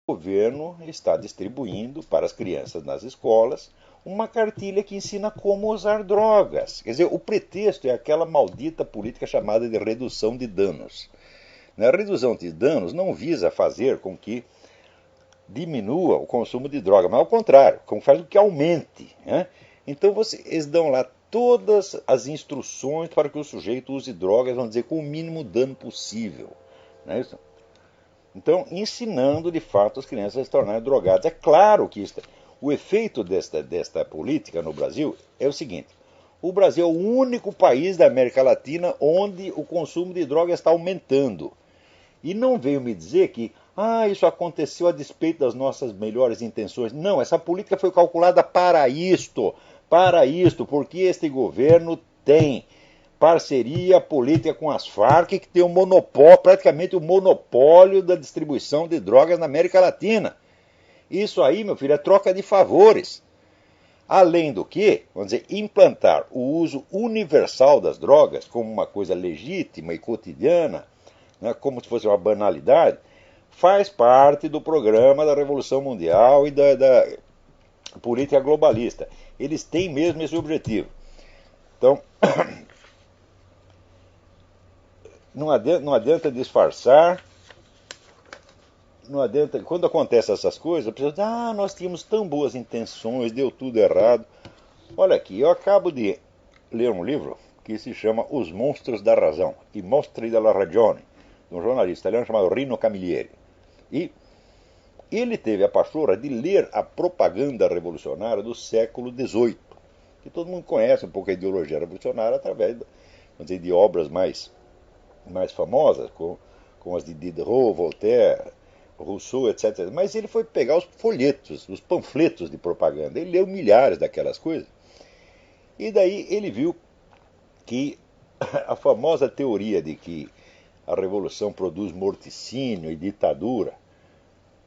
O governo está distribuindo para as crianças nas escolas uma cartilha que ensina como usar drogas. Quer dizer, o pretexto é aquela maldita política chamada de redução de danos. A redução de danos não visa fazer com que diminua o consumo de droga, mas ao contrário, como faz com que aumente. Né? Então eles dão lá todas as instruções para que o sujeito use drogas, vamos dizer, com o mínimo dano possível. Não é isso? Então, ensinando de fato as crianças a se tornarem drogadas. É claro que o efeito desta política no Brasil é o seguinte: o Brasil é o único país da América Latina onde o consumo de drogas está aumentando. E não veio me dizer que isso aconteceu a despeito das nossas melhores intenções. Não, essa política foi calculada para isto, porque este governo tem parceria política com as Farc, que tem praticamente o monopólio da distribuição de drogas na América Latina. Isso aí, meu filho, é troca de favores. Além do que, vamos dizer, implantar o uso universal das drogas como uma coisa legítima e cotidiana, né, como se fosse uma banalidade, faz parte do programa da Revolução Mundial e da política globalista. Eles têm mesmo esse objetivo. Então, não adianta disfarçar, não adianta. Quando acontecem essas coisas, a pessoa diz: nós tínhamos tão boas intenções, deu tudo errado. Olha aqui, eu acabo de ler um livro que se chama Os Monstros da Razão, I Mostri della Ragione, de um jornalista italiano chamado Rino Camilleri. E ele teve a pachorra de ler a propaganda revolucionária do século XVIII, que todo mundo conhece um pouco a ideologia revolucionária através de obras mais famosas, como as de Diderot, Voltaire, Rousseau, etc. Mas ele foi pegar os folhetos, os panfletos de propaganda. Ele leu milhares daquelas coisas. E daí ele viu que a famosa teoria de que a revolução produz morticínio e ditadura,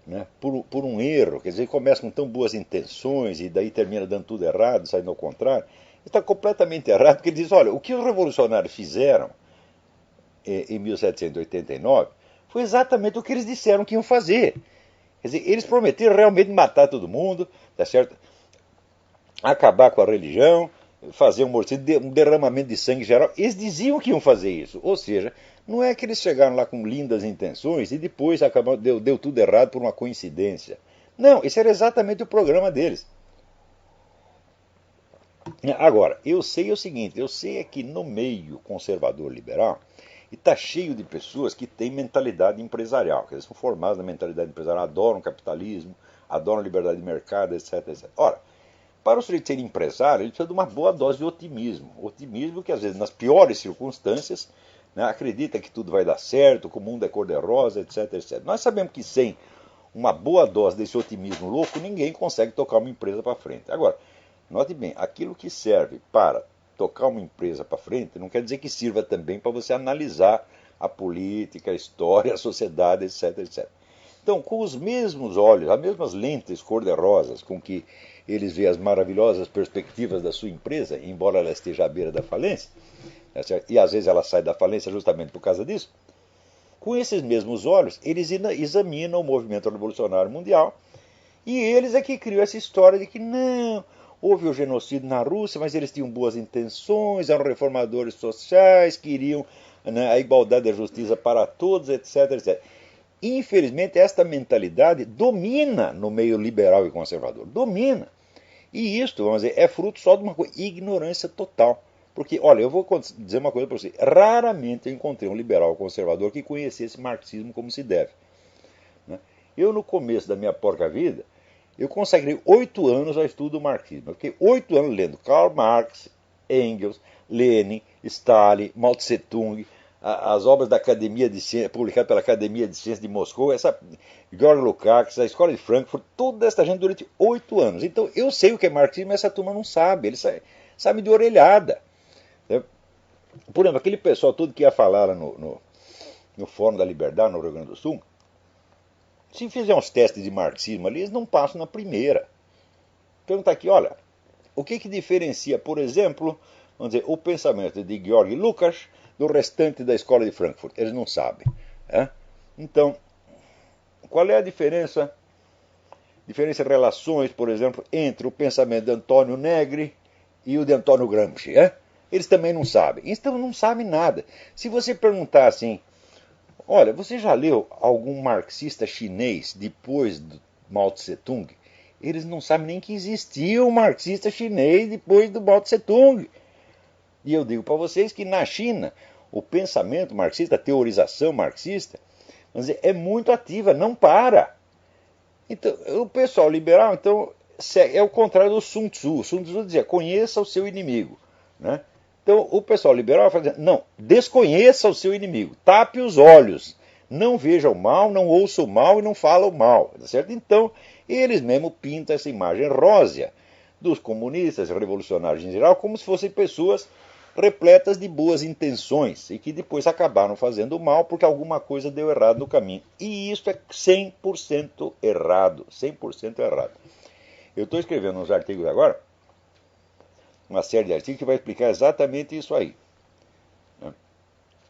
né, por um erro, quer dizer, começa com tão boas intenções e daí termina dando tudo errado, saindo ao contrário, está completamente errado, porque ele diz: olha, o que os revolucionários fizeram em 1789 foi exatamente o que eles disseram que iam fazer. Quer dizer, eles prometeram realmente matar todo mundo, tá certo? Acabar com a religião, fazer um derramamento de sangue geral. Eles diziam que iam fazer isso. Ou seja, não é que eles chegaram lá com lindas intenções e depois deu tudo errado por uma coincidência. Não, esse era exatamente o programa deles. Agora, eu sei o seguinte, eu sei é que no meio conservador liberal está cheio de pessoas que têm mentalidade empresarial, que eles são formados na mentalidade empresarial, adoram capitalismo, adoram liberdade de mercado, etc, etc. Ora, para o sujeito ser empresário, ele precisa de uma boa dose de otimismo. Otimismo que, às vezes, nas piores circunstâncias, né, acredita que tudo vai dar certo, que o mundo é cor-de-rosa, etc, etc. Nós sabemos que sem uma boa dose desse otimismo louco, ninguém consegue tocar uma empresa para frente. Agora, note bem, aquilo que serve para tocar uma empresa para frente não quer dizer que sirva também para você analisar a política, a história, a sociedade, etc, etc. Então, com os mesmos olhos, as mesmas lentes cor-de-rosas com que eles veem as maravilhosas perspectivas da sua empresa, embora ela esteja à beira da falência, e às vezes ela sai da falência justamente por causa disso, com esses mesmos olhos, eles examinam o movimento revolucionário mundial e eles é que criam essa história de que não, houve o genocídio na Rússia, mas eles tinham boas intenções, eram reformadores sociais, queriam, né, a igualdade e a justiça para todos, etc, etc. Infelizmente, esta mentalidade domina no meio liberal e conservador. Domina. E isto, vamos dizer, é fruto só de uma coisa, ignorância total. Porque, olha, eu vou dizer uma coisa para você. Raramente eu encontrei um liberal conservador que conhecesse marxismo como se deve. Eu, no começo da minha porca vida, eu consagrei 8 anos ao estudo do marxismo. Eu fiquei 8 anos lendo Karl Marx, Engels, Lenin, Stalin, Mao Tse Tung, as obras da Academia de Ciências, publicadas pela Academia de Ciências de Moscou, Georg Lukács, a Escola de Frankfurt, toda essa gente durante 8 anos. Então eu sei o que é marxismo, essa turma não sabe, eles sabem de orelhada. Por exemplo, aquele pessoal todo que ia falar lá no Fórum da Liberdade, no Rio Grande do Sul, se fizer uns testes de marxismo ali, eles não passam na primeira. Perguntar aqui, olha, o que diferencia, por exemplo, vamos dizer, o pensamento de Georg Lukács do restante da Escola de Frankfurt? Eles não sabem. Então, qual é a diferença diferentes relações, por exemplo, entre o pensamento de Antônio Negri e o de Antônio Gramsci. É? Eles também não sabem. Então não sabem nada. Se você perguntar assim, olha, você já leu algum marxista chinês depois do Mao Tse Tung? Eles não sabem nem que existia um marxista chinês depois do Mao Tse Tung. E eu digo para vocês que na China, o pensamento marxista, a teorização marxista, é muito ativa, não para. Então, o pessoal liberal, então, é o contrário do Sun Tzu. O Sun Tzu dizia, conheça o seu inimigo. Né? Então, o pessoal liberal vai fazer, não, desconheça o seu inimigo, tape os olhos, não veja o mal, não ouça o mal e não fala o mal. Certo? Então, eles mesmo pintam essa imagem rósea dos comunistas, revolucionários em geral, como se fossem pessoas repletas de boas intenções e que depois acabaram fazendo mal porque alguma coisa deu errado no caminho. E isso é 100% errado, 100% errado. Eu estou escrevendo uns artigos agora, uma série de artigos que vai explicar exatamente isso aí.